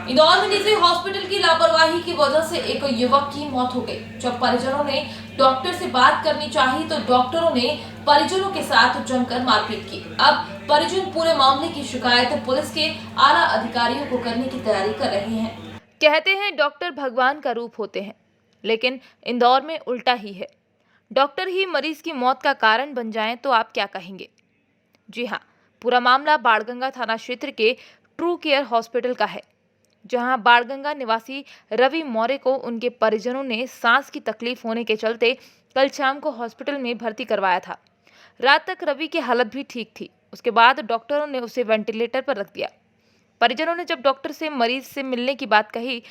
इंदौर में निजी हॉस्पिटल की लापरवाही की वजह से एक युवक की मौत हो गई। जब परिजनों ने डॉक्टर से बात करनी चाहिए तो डॉक्टरों ने परिजनों के साथ जमकर मारपीट की। अब परिजन पूरे मामले की शिकायत पुलिस के आला अधिकारियों को करने की तैयारी कर रहे हैं। कहते हैं डॉक्टर भगवान का रूप होते हैं, लेकिन इंदौर में उल्टा ही है। डॉक्टर ही मरीज की मौत का कारण बन जाएं तो आप क्या कहेंगे? जी हाँ, पूरा मामला बाणगंगा थाना क्षेत्र के ट्रू केयर हॉस्पिटल का है, जहां बाणगंगा निवासी रवि मौर्य को उनके परिजनों ने सांस की तकलीफ होने के चलते कल शाम को हॉस्पिटल में भर्ती करवाया था। रात तक रवि की हालत भी ठीक थी। उसके बाद डॉक्टरों ने उसे वेंटिलेटर पर रख दिया। परिजनों ने जब डॉक्टर से मरीज से मिलने की बात कही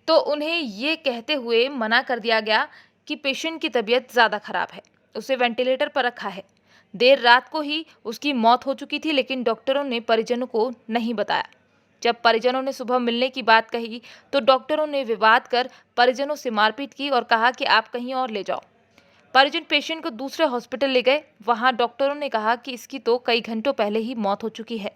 तो उन्हें ये कहते हुए मना कर दिया गया कि पेशेंट की तबीयत ज़्यादा खराब है, उसे वेंटिलेटर पर रखा है। देर रात को ही उसकी मौत हो चुकी थी, लेकिन डॉक्टरों ने परिजनों को नहीं बताया। जब परिजनों ने सुबह मिलने की बात कही तो डॉक्टरों ने विवाद कर परिजनों से मारपीट की और कहा कि आप कहीं और ले जाओ। परिजन पेशेंट को दूसरे हॉस्पिटल ले गए। वहां डॉक्टरों ने कहा कि इसकी तो कई घंटों पहले ही मौत हो चुकी है।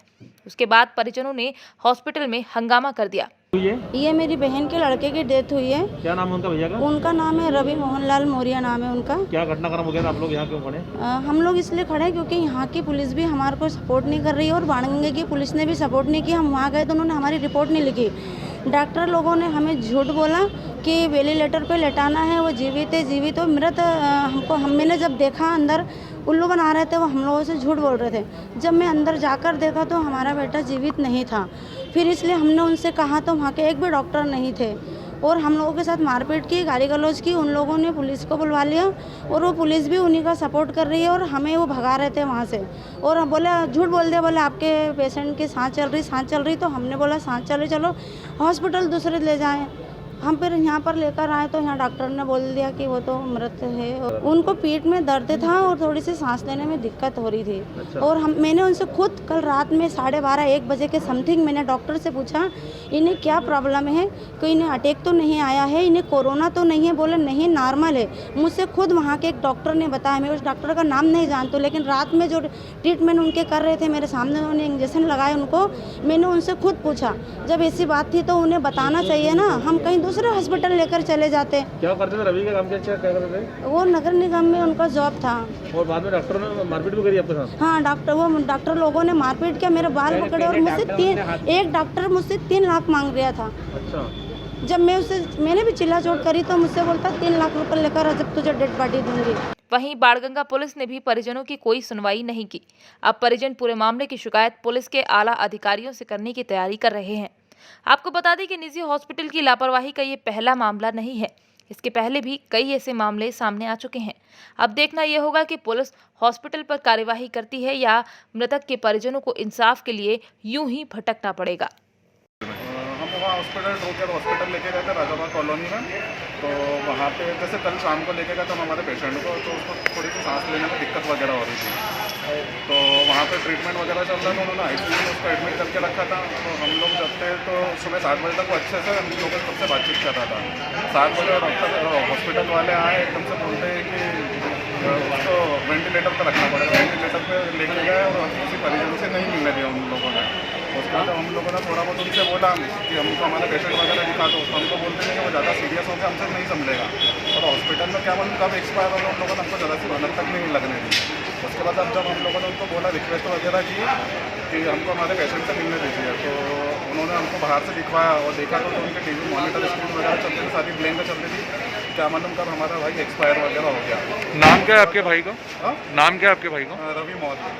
उसके बाद परिजनों ने हॉस्पिटल में हंगामा कर दिया। ये मेरी बहन के लड़के की डेथ हुई है। क्या नाम है उनका भैया का? उनका नाम है रवि मोहनलाल मौर्य नाम है उनका। क्या घटनाक्रम हो गया था? आप लोग यहाँ क्यों खड़े? हम लोग इसलिए खड़े हैं क्योंकि यहाँ की पुलिस भी हमारे को सपोर्ट नहीं कर रही है और बाणगंगा की पुलिस ने भी सपोर्ट नहीं किया। हम वहाँ गए तो उन्होंने हमारी रिपोर्ट नहीं लिखी। डॉक्टर लोगों ने हमें झूठ बोला कि वेंटिलेटर पे लेटाना है, वो जीवित है, जीवित हो मृत। मैंने जब देखा अंदर उल्लू बना रहे थे, वो हम लोगों से झूठ बोल रहे थे। जब मैं अंदर जाकर देखा तो हमारा बेटा जीवित नहीं था। फिर इसलिए हमने उनसे कहा तो वहाँ के एक भी डॉक्टर नहीं थे और हम लोगों के साथ मारपीट की, गाली गलौज की। उन लोगों ने पुलिस को बुलवा लिया और वो पुलिस भी उन्हीं का सपोर्ट कर रही है और हमें वो भगा रहे थे वहाँ से। और बोले झूठ बोल दिया, बोले आपके पेशेंट की सांस चल रही। तो हमने बोला सांस चल रही, चलो हॉस्पिटल दूसरे ले जाएं। हम फिर यहाँ पर लेकर आए तो यहाँ डॉक्टर ने बोल दिया कि वो तो मृत है। उनको पीठ में दर्द था और थोड़ी सी सांस लेने में दिक्कत हो रही थी। अच्छा। और मैंने उनसे खुद कल रात में 12:30-1 बजे के समथिंग मैंने डॉक्टर से पूछा इन्हें क्या प्रॉब्लम है, कोई इन्हें अटैक तो नहीं आया है, इन्हें कोरोना तो नहीं है? बोले नहीं, नॉर्मल है। मुझसे खुद वहाँ के एक डॉक्टर ने बताया। मैं उस डॉक्टर का नाम नहीं जानती, लेकिन रात में जो ट्रीटमेंट उनके कर रहे थे मेरे सामने, उन्होंने इंजेक्शन लगाए उनको। मैंने उनसे खुद पूछा, जब ऐसी बात थी तो उन्हें बताना चाहिए ना, हम कहीं दूसरे हॉस्पिटल लेकर चले जाते। क्या करते थे? रवि का काम क्या करते थे? वो नगर निगम में उनका जॉब था। और बाद में डॉक्टर ने मारपीट भी करी आपके साथ? हाँ, डॉक्टर लोगों ने मारपीट किया, मेरे बाल पकड़े और एक डॉक्टर मुझसे 3 लाख मांग रहा था। अच्छा। जब मैंने भी चिल्ला चोट करी तो मुझसे बोलता 3 लाख रुपए लेकर जब तुझे डेड बॉडी दूंगी। वहीं बाणगंगा पुलिस ने भी परिजनों की कोई सुनवाई नहीं की। अब परिजन पूरे मामले की शिकायत पुलिस के आला अधिकारियों से करने की तैयारी कर रहे हैं। आपको बता दें कि निजी हॉस्पिटल की लापरवाही का ये पहला मामला नहीं है। इसके पहले भी कई ऐसे मामले सामने आ चुके हैं। अब देखना यह होगा कि पुलिस हॉस्पिटल पर कार्यवाही करती है या मृतक के परिजनों को इंसाफ के लिए यूं ही भटकना पड़ेगा। हम वहाँ हॉस्पिटल लेके गए थे राजाबाग कॉलोनी में। तो वहाँ पे जैसे कल शाम को लेके गए तो हमारे पेशेंट को, तो उसको थोड़ी सी सांस लेने में दिक्कत वगैरह हो रही थी। तो वहाँ पे ट्रीटमेंट वगैरह चल रहा था, उन्होंने आईसीयू में उसको एडमिट करके रखा था। तो हम लोग जब थे तो सुबह 7 बजे तक वो अच्छे से हम लोगों सबसे बातचीत कर रहा था। 7 बजे डॉक्टर हॉस्पिटल वाले आए, एकदम से बोलते हैं कि उसको वेंटिलेटर पर रखना पड़ेगा। वेंटिलेटर पर लेके गए और किसी परिजन से नहीं मिलने दिया उन लोगों ने। उसके बाद हम लोगों ने थोड़ा बहुत उनसे बोला कि हमको हमारा पेशेंट वगैरह दिखा दो, तो हमको बोलते हैं कि वो ज़्यादा सीरियस हो गया, हमसे नहीं संभलेगा। और हॉस्पिटल में क्या मालूम कब एक्सपायर होगा, उन लोगों ने हमको ज़्यादा सी मेहनत तक नहीं लगने दी। उसके बाद अब जब हम लोगों ने उनको बोला, रिक्वेस्ट वगैरह की कि हमको हमारे पेशेंट से मिलने दीजिए, तो उन्होंने हमको बाहर से दिखवाया और देखा तो उनके टीवी मॉनिटर स्क्रीन वगैरह चलती थी, सारी ब्लैंक चल रही थी। क्या मालूम कब हमारा भाई एक्सपायर वगैरह हो गया। नाम क्या है आपके भाई का? हाँ? नाम क्या है आपके भाई का? रवि मौर्य।